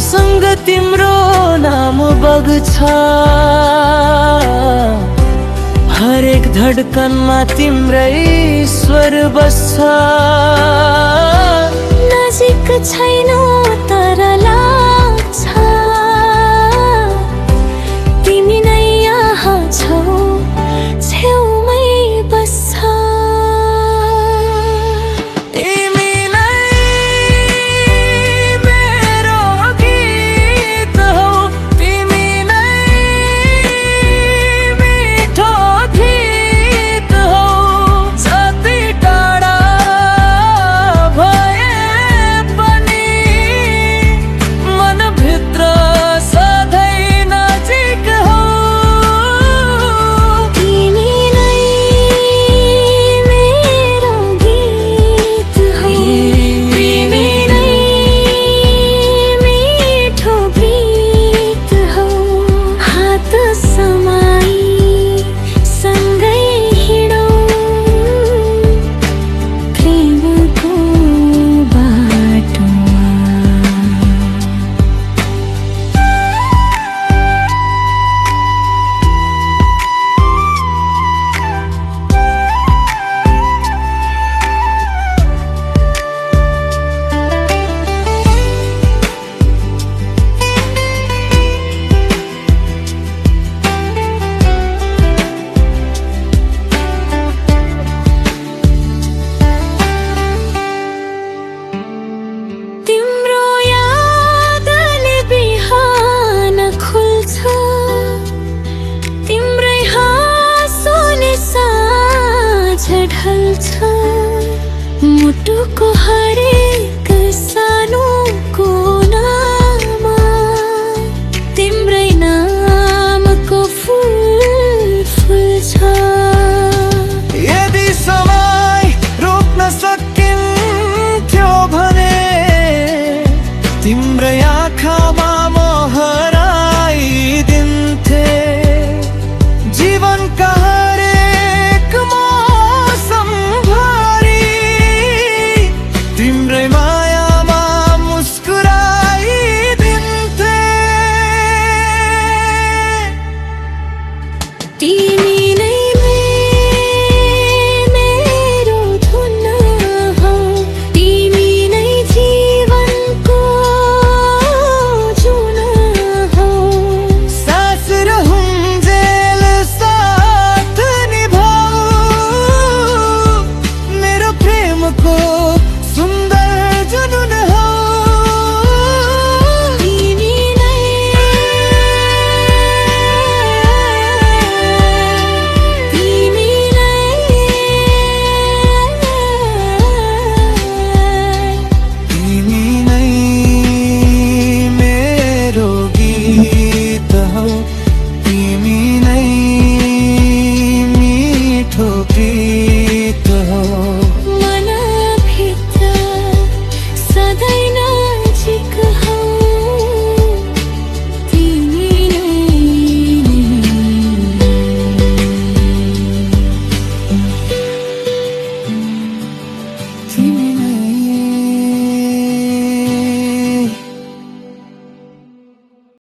आशासँग तिम्रो नाम बग्छ, हरेक धड्कनमा तिम्रै स्वर बस्छ। नजिक छैनौ तर लाग्छ तिमी नै यहाँ छौ, छेउमै बस्छ। तिमी नै मेरो गीत हौ, तिमी नै मिठो गीत हौ। जति टाढा भए पनि मनभित्र सधैँ नजिक हौ। तिमी नै मेरो गीत हौ, तिमी नै मिठो गीत हौ। हात समाई सँगै हिँडौँ प्रेमको बाटोमा। तिम्रो यादले बिहान खुल्छ, तिम्रै हाँसोले साँझ ढल्छ। मुटुको हरेक सानो कोनामा तिम्रै नामको फुल फुल्छ। यदि समय रोक्न सकिन्थ्यो भने तिम्रै आँखामा म हराइदिन्थे। जीवनका हरेक मौसमभरि तिम्रैमा